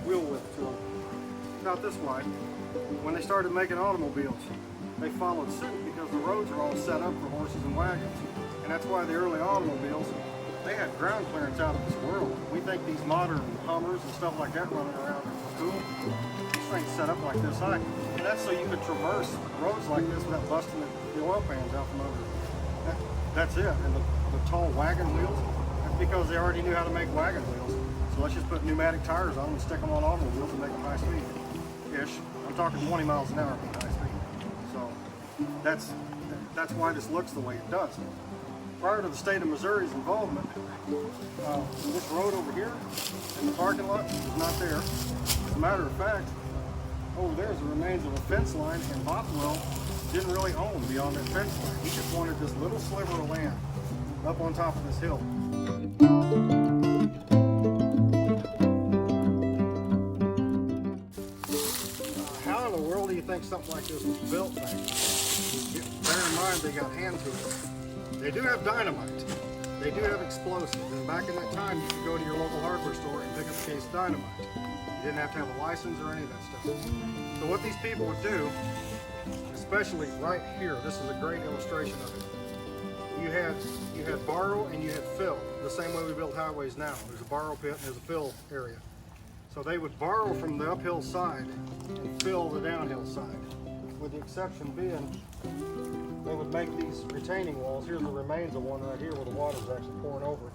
wheel width to them, about this wide. When they started making automobiles, they followed suit because the roads are all set up for horses and wagons. And that's why the early automobiles, they had ground clearance out of this world. We think these modern Hummers and stuff like that running around are cool. These things set up like this high. And that's so you could traverse roads like this without busting the oil pans out from under. That's it. And the tall wagon wheels, that's because they already knew how to make wagon wheels. So let's just put pneumatic tires on them and stick them on automobiles and make them high speed-ish. I'm talking 20 miles an hour for high speed. So that's why this looks the way it does. Prior to the state of Missouri's involvement, this road over here in the parking lot was not there. As a matter of fact, over there is the remains of a fence line, and Bothwell didn't really own beyond that fence line. He just wanted this little sliver of land up on top of this hill. How in the world do you think something like this was built back then? Bear in mind they got hand tools. They do have dynamite. They do have explosives. And back in that time, you could go to your local hardware store and pick up a case of dynamite. You didn't have to have a license or any of that stuff. So what these people would do, especially right here, this is a great illustration of it. You had borrow and you had fill, the same way we build highways now. There's a borrow pit and there's a fill area. So they would borrow from the uphill side and fill the downhill side, with the exception being they would make these retaining walls. Here's the remains of one right here where the water is actually pouring over.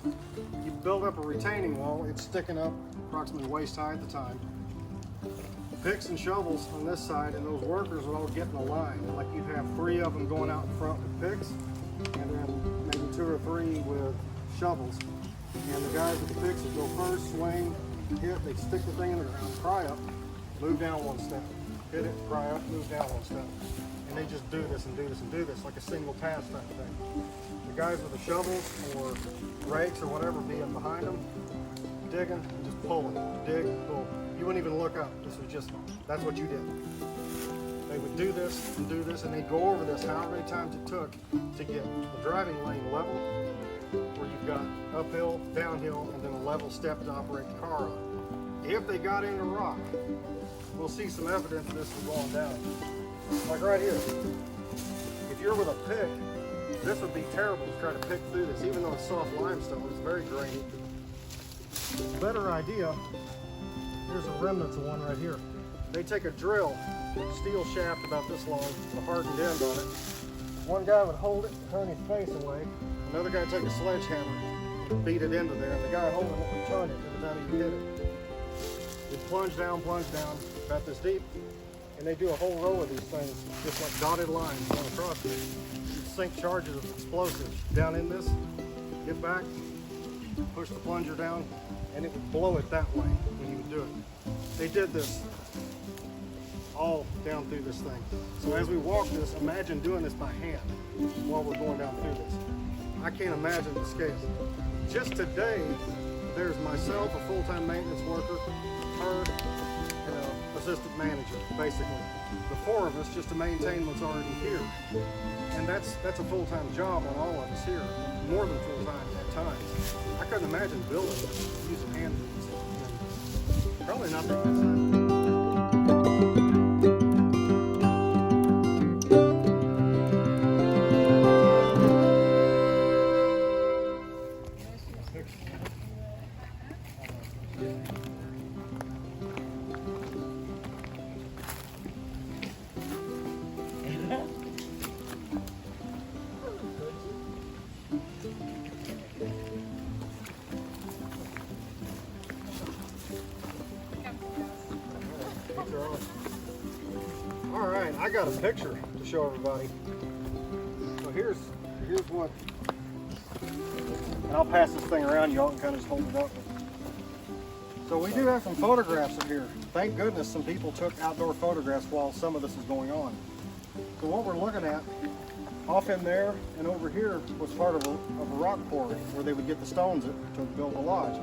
You build up a retaining wall, it's sticking up approximately waist high at the time. Picks and shovels on this side, and those workers would all get in a line. Like you'd have 3 of them going out in front with picks, and then maybe 2 or 3 with shovels. And the guys with the picks would go first, swing, hit, they'd stick the thing in the ground, pry up, move down 1 step, hit it, pry up, move down 1 step. And they just do this and do this and do this, like a single pass type of thing. The guys with the shovels or rakes or whatever being behind them, digging, just pulling, dig, pull. You wouldn't even look up. This was just, that's what you did. They would do this, and they'd go over this however many times it took to get the driving lane level, where you've got uphill, downhill, and then a level step to operate the car on. If they got into rock, we'll see some evidence of this is going down. Like right here. If you're with a pick, this would be terrible to try to pick through this. Even though it's soft limestone, it's very grainy. Better idea, here's the remnants of one right here. They take a drill, steel shaft about this long, with a hardened end on it. One guy would hold it, turn his face away. Another guy would take a sledgehammer, beat it into there. And the guy holding it would turn it every time he hit it. You'd plunge down, about this deep. And they do a whole row of these things, just like dotted lines going across it. You'd sink charges of explosives down in this, get back, push the plunger down, and it would blow it that way when you would do it. They did this all down through this thing. So as we walk this, imagine doing this by hand while we're going down through this. I can't imagine the scale. Just today, there's myself, a full-time maintenance worker, Herd, and an assistant manager, basically. The 4 of us just to maintain what's already here. And that's a full-time job on all of us here, more than full-time at times. I couldn't imagine building this using hand tools. Probably not that good. Lights are on. All right, I got a picture to show everybody. So here's what, and I'll pass this thing around. Y'all can kind of just hold it up. So we do have some photographs of here. Thank goodness some people took outdoor photographs while some of this is going on. So what we're looking at, off in there and over here, was part of a rock quarry where they would get the stones to build a lodge.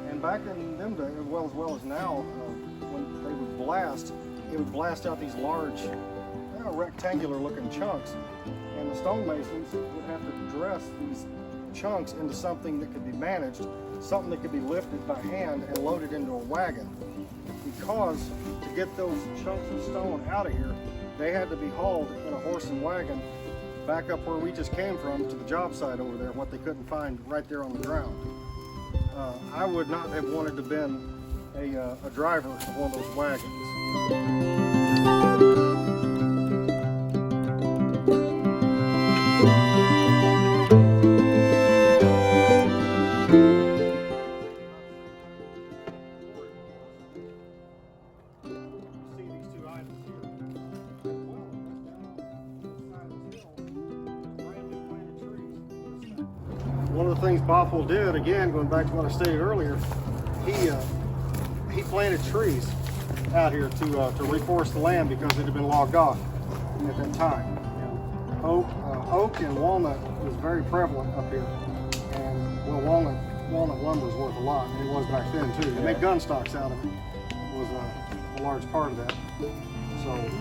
And back in them days, as well as now, when they would blast, it would blast out these large, rectangular looking chunks. And the stonemasons would have to dress these chunks into something that could be managed, something that could be lifted by hand and loaded into a wagon. Because to get those chunks of stone out of here, they had to be hauled in a horse and wagon back up where we just came from to the job site over there, what they couldn't find right there on the ground. I would not have wanted to have been a driver of one of those wagons. One of the things Bothwell did, again, going back to what I stated earlier, he planted trees out here to reforest the land because it had been logged off at that time. Oak and walnut was very prevalent up here, and well, walnut lumber is worth a lot, and it was back then too. They made gun stocks out of it. Was a large part of that. So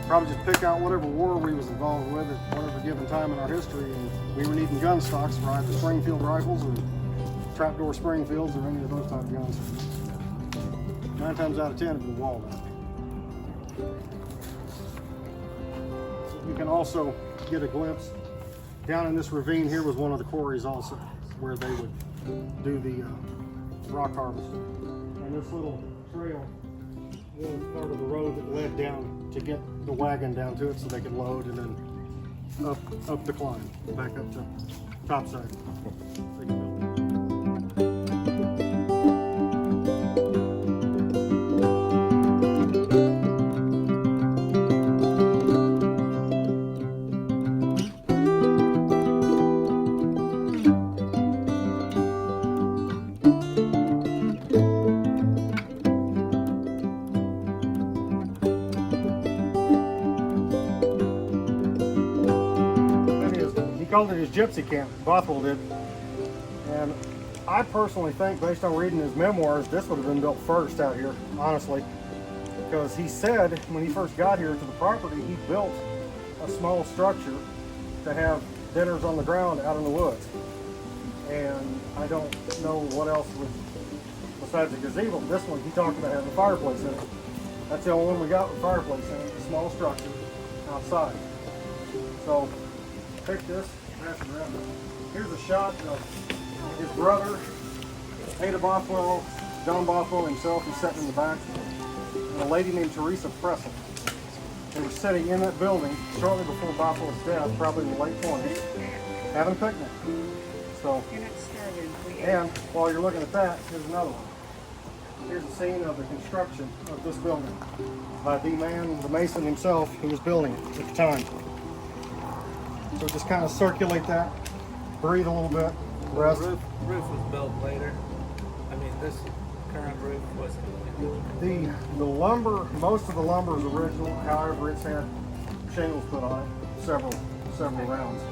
probably just pick out whatever war we was involved with at whatever given time in our history, and we were needing gun stocks for either Springfield rifles or trapdoor Springfields or any of those type of guns. 9 times out of 10 it was walnut. You can also get a glimpse down in this ravine here was one of the quarries also, where they would do the rock harvest. And this little trail was part of the road that led down to get the wagon down to it so they could load and then up the climb, back up to topside. He called it his gypsy camp, Bothwell did. And I personally think, based on reading his memoirs, this would have been built first out here, honestly. Because he said when he first got here to the property, he built a small structure to have dinners on the ground out in the woods. And I don't know what else would, besides the gazebo. This one, he talked about having a fireplace in it. That's the only one we got with fireplace in it, a small structure outside. So, pick this, pass it around. Here's a shot of his brother, Ada Bothwell, John Bothwell himself. He's sitting in the back, and a lady named Teresa Pressel. They were sitting in that building shortly before Bothwell's death, probably in the late 20s, having a picnic. So, and while you're looking at that, here's another one. Here's a scene of the construction of this building by the man, the mason himself, who was building it at the time. So just kind of circulate that, breathe a little bit, rest. The roof was built later. I mean, this current roof wasn't. The lumber, most of the lumber is original. However, it's had shingles put on it, several rounds.